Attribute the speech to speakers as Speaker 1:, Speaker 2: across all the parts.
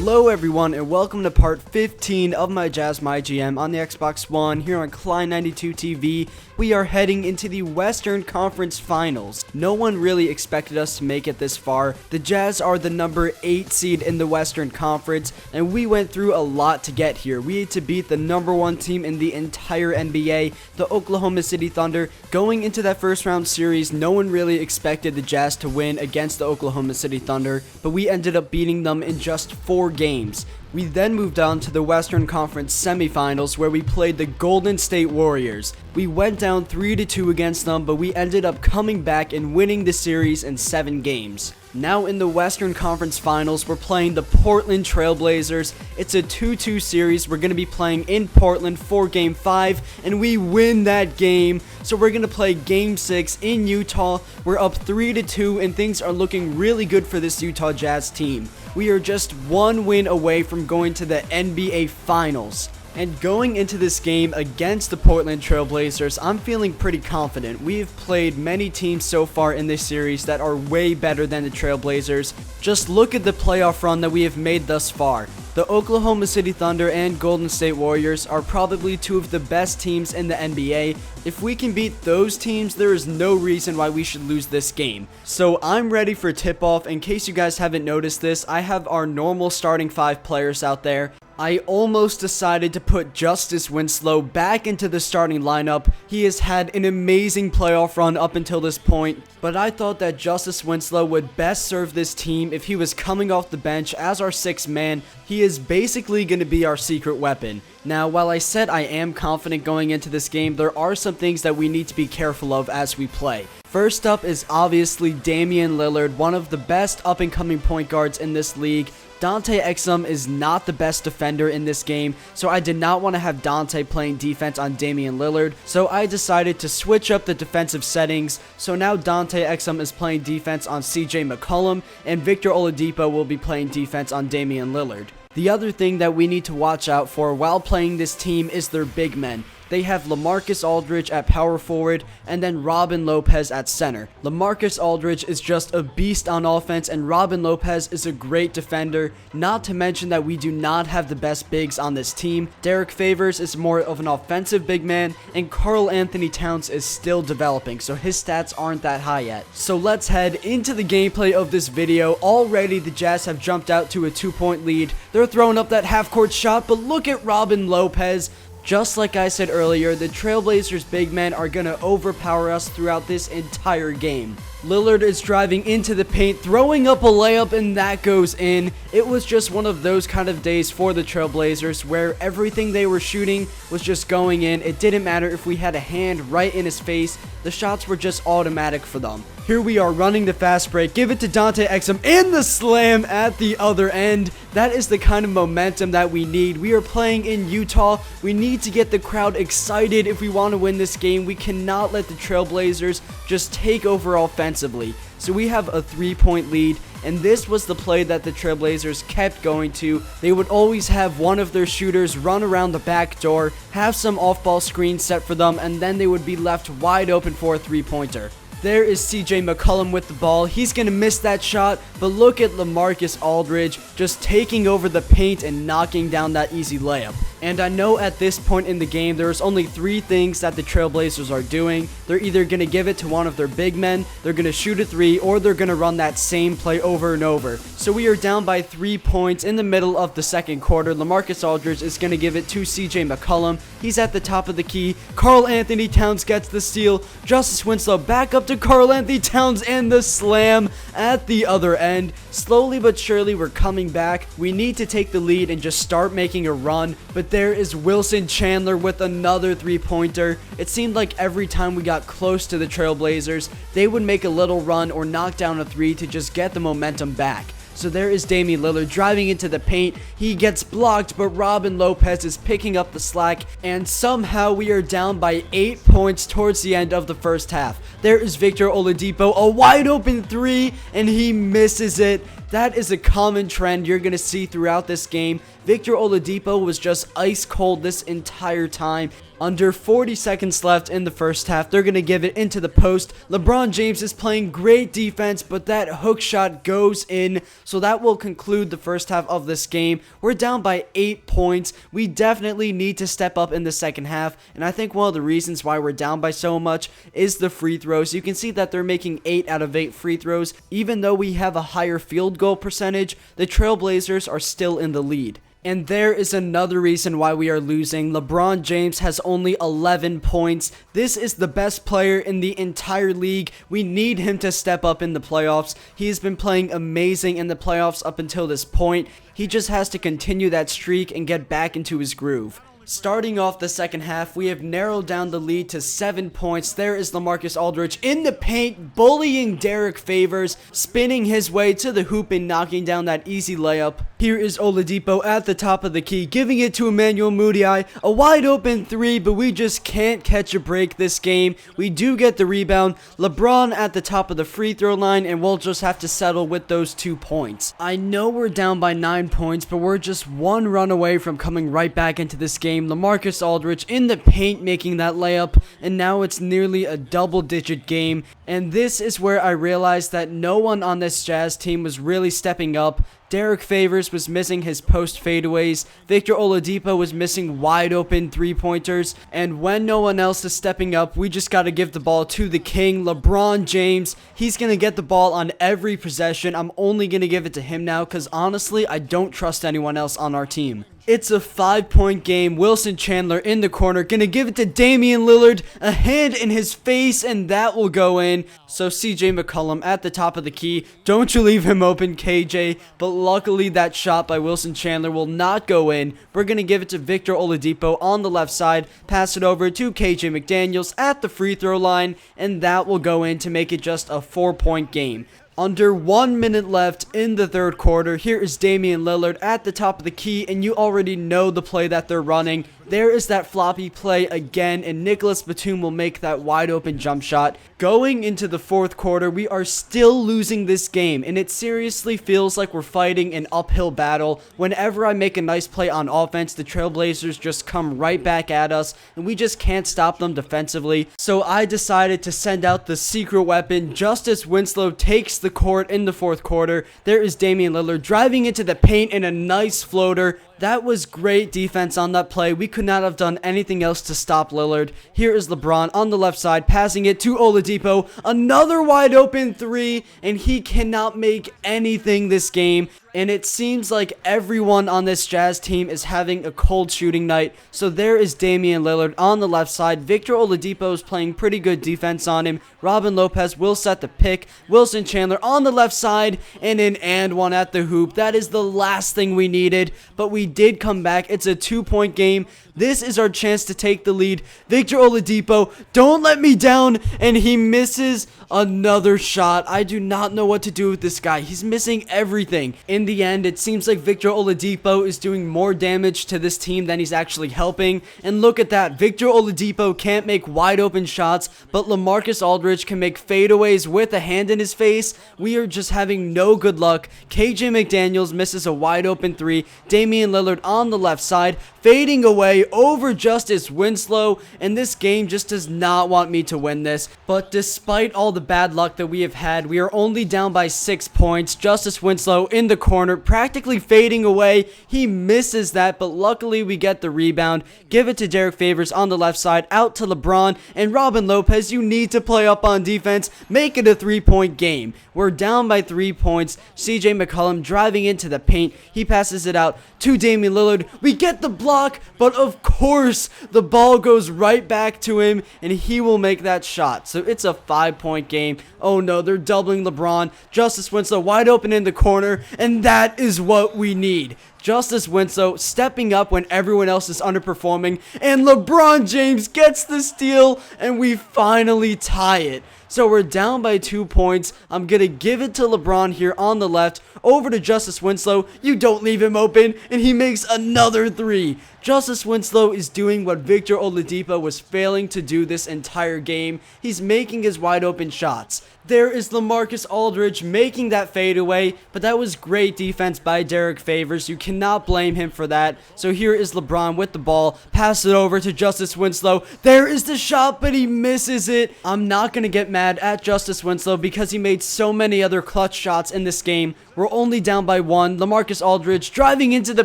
Speaker 1: Hello everyone and welcome to part 15 of my Jazz MyGM on the Xbox One here on Klein92 TV. We are heading into the Western Conference Finals. No one really expected us to make it this far. The Jazz are the number 8 seed in the Western Conference and we went through a lot to get here. We had to beat the number 1 team in the entire NBA, the Oklahoma City Thunder. Going into that first round series, no one really expected the Jazz to win against the Oklahoma City Thunder, but we ended up beating them in just 4 games. We then moved on to the Western Conference semifinals where we played the Golden State Warriors. We went down 3-2 against them, but we ended up coming back and winning the series in 7 games. Now in the Western Conference Finals, we're playing the Portland Trail Blazers. It's a 2-2 series. We're going to be playing in Portland for Game 5, and we win that game. So we're going to play Game 6 in Utah. We're up 3-2, and things are looking really good for this Utah Jazz team. We are just 1 win away from going to the NBA Finals. And going into this game against the Portland Trail Blazers, I'm feeling pretty confident. We've played many teams so far in this series that are way better than the Trail Blazers. Just look at the playoff run that we have made thus far. The Oklahoma City Thunder and Golden State Warriors are probably 2 of the best teams in the NBA. If we can beat those teams, there is no reason why we should lose this game. So I'm ready for tip-off. In case you guys haven't noticed this, I have our normal starting 5 players out there. I almost decided to put Justice Winslow back into the starting lineup. He has had an amazing playoff run up until this point, but I thought that Justice Winslow would best serve this team if he was coming off the bench as our 6th man. He is basically going to be our secret weapon. Now, while I said I am confident going into this game, there are some things that we need to be careful of as we play. First up is obviously Damian Lillard, one of the best up-and-coming point guards in this league. Dante Exum is not the best defender in this game, so I did not want to have Dante playing defense on Damian Lillard, so I decided to switch up the defensive settings. So now Dante Exum is playing defense on CJ McCollum, and Victor Oladipo will be playing defense on Damian Lillard. The other thing that we need to watch out for while playing this team is their big men. They have LaMarcus Aldridge at power forward and then Robin Lopez at center. LaMarcus Aldridge is just a beast on offense and Robin Lopez is a great defender, not to mention that we do not have the best bigs on this team. Derek Favors is more of an offensive big man and Karl Anthony Towns is still developing, so his stats aren't that high yet. So let's head into the gameplay of this video. Already the Jazz have jumped out to a 2-point lead. They're throwing up that half-court shot, but look at Robin Lopez. Just like I said earlier, the Trailblazers big men are going to overpower us throughout this entire game. Lillard is driving into the paint, throwing up a layup, and that goes in. It was just one of those kind of days for the Trailblazers where everything they were shooting was just going in. It didn't matter if we had a hand right in his face. The shots were just automatic for them. Here we are running the fast break. Give it to Dante Exum and the slam at the other end. That is the kind of momentum that we need. We are playing in Utah. We need to get the crowd excited if we want to win this game. We cannot let the Trailblazers just take over offensively. So we have a 3-point lead, and this was the play that the Trailblazers kept going to. They would always have one of their shooters run around the back door, have some off-ball screens set for them, and then they would be left wide open for a 3-pointer. There is CJ McCollum with the ball. He's going to miss that shot, but look at LaMarcus Aldridge just taking over the paint and knocking down that easy layup. And I know at this point in the game, there's only 3 things that the Trailblazers are doing. They're either going to give it to one of their big men, they're going to shoot a 3, or they're going to run that same play over and over. So we are down by 3 points in the middle of the second quarter. LaMarcus Aldridge is going to give it to CJ McCollum. He's at the top of the key. Karl Anthony Towns gets the steal. Justice Winslow back up to Karl Anthony Towns and the slam at the other end. Slowly but surely we're coming back. We need to take the lead and just start making a run, but there is Wilson Chandler with another 3-pointer. It seemed like every time we got close to the Trailblazers, they would make a little run or knock down a 3 to just get the momentum back. So there is Damian Lillard driving into the paint. He gets blocked, but Robin Lopez is picking up the slack, and somehow we are down by 8 points towards the end of the first half. There is Victor Oladipo, a wide open 3, and he misses it. That is a common trend you're going to see throughout this game. Victor Oladipo was just ice cold this entire time. Under 40 seconds left in the first half, they're going to give it into the post. LeBron James is playing great defense, but that hook shot goes in. So that will conclude the first half of this game. We're down by 8 points. We definitely need to step up in the second half. And I think one of the reasons why we're down by so much is the free throws. You can see that they're making 8 out of 8 free throws. Even though we have a higher field goal percentage, the Trailblazers are still in the lead. And there is another reason why we are losing. LeBron James has only 11 points. This is the best player in the entire league. We need him to step up in the playoffs. He has been playing amazing in the playoffs up until this point. He just has to continue that streak and get back into his groove. Starting off the second half, we have narrowed down the lead to 7 points. There is LaMarcus Aldridge in the paint, bullying Derek Favors, spinning his way to the hoop and knocking down that easy layup. Here is Oladipo at the top of the key, giving it to Emmanuel Mudiay. A wide open three, but we just can't catch a break this game. We do get the rebound. LeBron at the top of the free throw line, and we'll just have to settle with those 2 points. I know we're down by 9 points, but we're just one run away from coming right back into this game. LaMarcus Aldridge in the paint making that layup, and now it's nearly a double-digit game. And this is where I realized that no one on this Jazz team was really stepping up. Derek Favors was missing his post fadeaways, Victor Oladipo was missing wide open 3-pointers, and when no one else is stepping up, we just gotta give the ball to the king, LeBron James. He's gonna get the ball on every possession. I'm only gonna give it to him now because honestly, I don't trust anyone else on our team. It's a 5-point game. Wilson Chandler in the corner, gonna give it to Damian Lillard, a hand in his face, and that will go in. So CJ McCollum at the top of the key, don't you leave him open, KJ, but luckily that shot by Wilson Chandler will not go in. We're gonna give it to Victor Oladipo on the left side, pass it over to KJ McDaniels at the free throw line, and that will go in to make it just a 4-point game. Under 1 minute left in the third quarter, here is Damian Lillard at the top of the key, and you already know the play that they're running. There is that floppy play again, and Nicholas Batum will make that wide open jump shot. Going into the fourth quarter, we are still losing this game, and it seriously feels like we're fighting an uphill battle. Whenever I make a nice play on offense, the Trailblazers just come right back at us, and we just can't stop them defensively. So I decided to send out the secret weapon. Justice Winslow takes the court in the fourth quarter. There is Damian Lillard driving into the paint in a nice floater. That was great defense on that play. We could not have done anything else to stop Lillard. Here is LeBron on the left side, passing it to Oladipo. Another wide open three, and he cannot make anything this game. And it seems like everyone on this Jazz team is having a cold shooting night. So there is Damian Lillard on the left side. Victor Oladipo is playing pretty good defense on him. Robin Lopez will set the pick. Wilson Chandler on the left side, and an and one at the hoop. That is the last thing we needed, but we did come back. It's a 2-point game. This is our chance to take the lead. Victor Oladipo, don't let me down, and he misses another shot. I do not know what to do with this guy. He's missing everything. In the end, it seems like Victor Oladipo is doing more damage to this team than he's actually helping. And look at that. Victor Oladipo can't make wide open shots, but LaMarcus Aldridge can make fadeaways with a hand in his face. We are just having no good luck. KJ McDaniels misses a wide open three. Damian Lillard on the left side, fading away over Justice Winslow, and this game just does not want me to win this. But despite all the bad luck that we have had, we are only down by 6 points. Justice Winslow in the corner, practically fading away. He misses that, but luckily we get the rebound. Give it to Derek Favors on the left side, out to LeBron, and Robin Lopez, you need to play up on defense. Make it a 3-point game. We're down by 3 points. CJ McCollum driving into the paint. He passes it out to Damian Lillard. We get the block, but of course, the ball goes right back to him, and he will make that shot. So it's a 5-point game. Oh no, they're doubling LeBron. Justice Winslow wide open in the corner, and that is what we need. Justice Winslow stepping up when everyone else is underperforming, and LeBron James gets the steal, and we finally tie it. So we're down by 2 points. I'm going to give it to LeBron here on the left. Over to Justice Winslow. You don't leave him open. And he makes another three. Justice Winslow is doing what Victor Oladipo was failing to do this entire game. He's making his wide open shots. There is LaMarcus Aldridge making that fadeaway, but that was great defense by Derek Favors. You cannot blame him for that. So here is LeBron with the ball. Pass it over to Justice Winslow. There is the shot, but he misses it. I'm not going to get mad at Justice Winslow because he made so many other clutch shots in this game. We're only down by one. LaMarcus Aldridge driving into the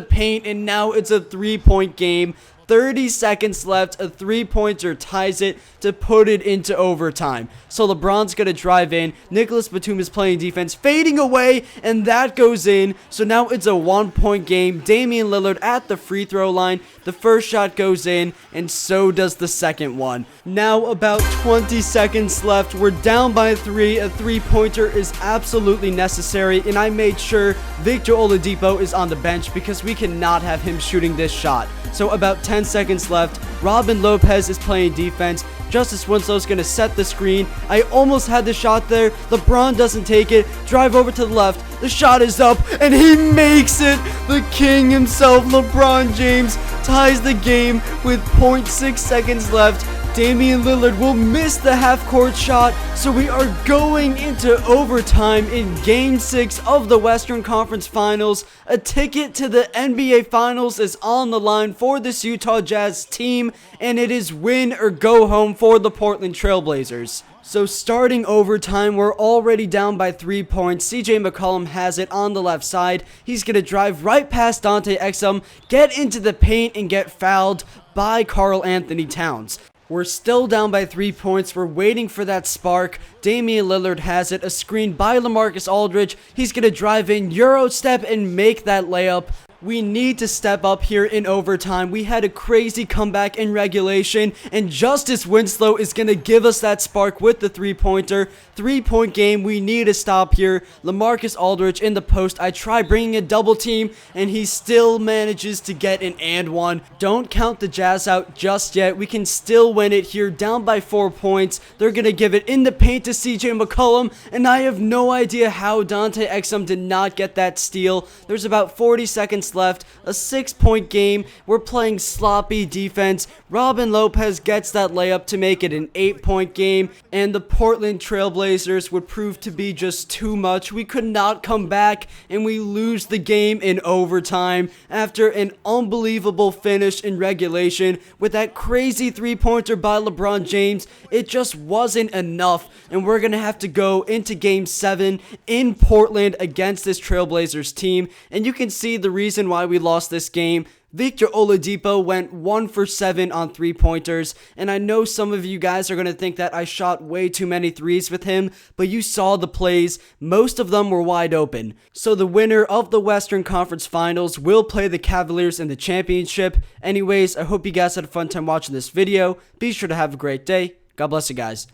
Speaker 1: paint, and now it's a 3-point game. 30 seconds left, a 3-pointer ties it to put it into overtime. So LeBron's going to drive in, Nicholas Batum is playing defense, fading away, and that goes in. So now it's a 1-point game. Damian Lillard at the free throw line, the first shot goes in, and so does the second one. Now about 20 seconds left, we're down by 3, a 3-pointer is absolutely necessary, and I made sure Victor Oladipo is on the bench because we cannot have him shooting this shot. So about 10 seconds left, Robin Lopez is playing defense. Justice Winslow's going to set the screen. I almost had the shot there. LeBron doesn't take it. Drive over to the left. The shot is up, and he makes it. The king himself, LeBron James, ties the game with 0.6 seconds left. Damian Lillard will miss the half-court shot, so we are going into overtime in Game 6 of the Western Conference Finals. A ticket to the NBA Finals is on the line for this Utah Jazz team, and it is win or go home for the Portland Trail Blazers. So starting overtime, we're already down by 3 points. CJ McCollum has it on the left side. He's going to drive right past Dante Exum, get into the paint, and get fouled by Karl Anthony Towns. We're still down by 3 points. We're waiting for that spark. Damian Lillard has it. A screen by LaMarcus Aldridge. He's going to drive in, Euro step, and make that layup. We need to step up here in overtime. We had a crazy comeback in regulation, and Justice Winslow is going to give us that spark with the 3-pointer. 3-point game. We need to stop here. LaMarcus Aldridge in the post. I try bringing a double team, and he still manages to get an and one. Don't count the Jazz out just yet. We can still win it here, down by 4 points. They're going to give it in the paint to CJ McCollum, and I have no idea how Dante Exum did not get that steal. There's about 40 seconds left, a 6-point game. We're playing sloppy defense. Robin Lopez gets that layup to make it an 8-point game, and the Portland Trail Blazers would prove to be just too much. We could not come back, and we lose the game in overtime after an unbelievable finish in regulation with that crazy 3-pointer by LeBron James. It just wasn't enough, and we're gonna have to go into Game 7 in Portland against this Trailblazers team, and you can see the reason why we lost this game. Victor Oladipo went 1 for 7 on 3-pointers, and I know some of you guys are going to think that I shot way too many threes with him, but you saw the plays. Most of them were wide open. So the winner of the Western Conference Finals will play the Cavaliers in the championship. Anyways, I hope you guys had a fun time watching this video. Be sure to have a great day. God bless you guys.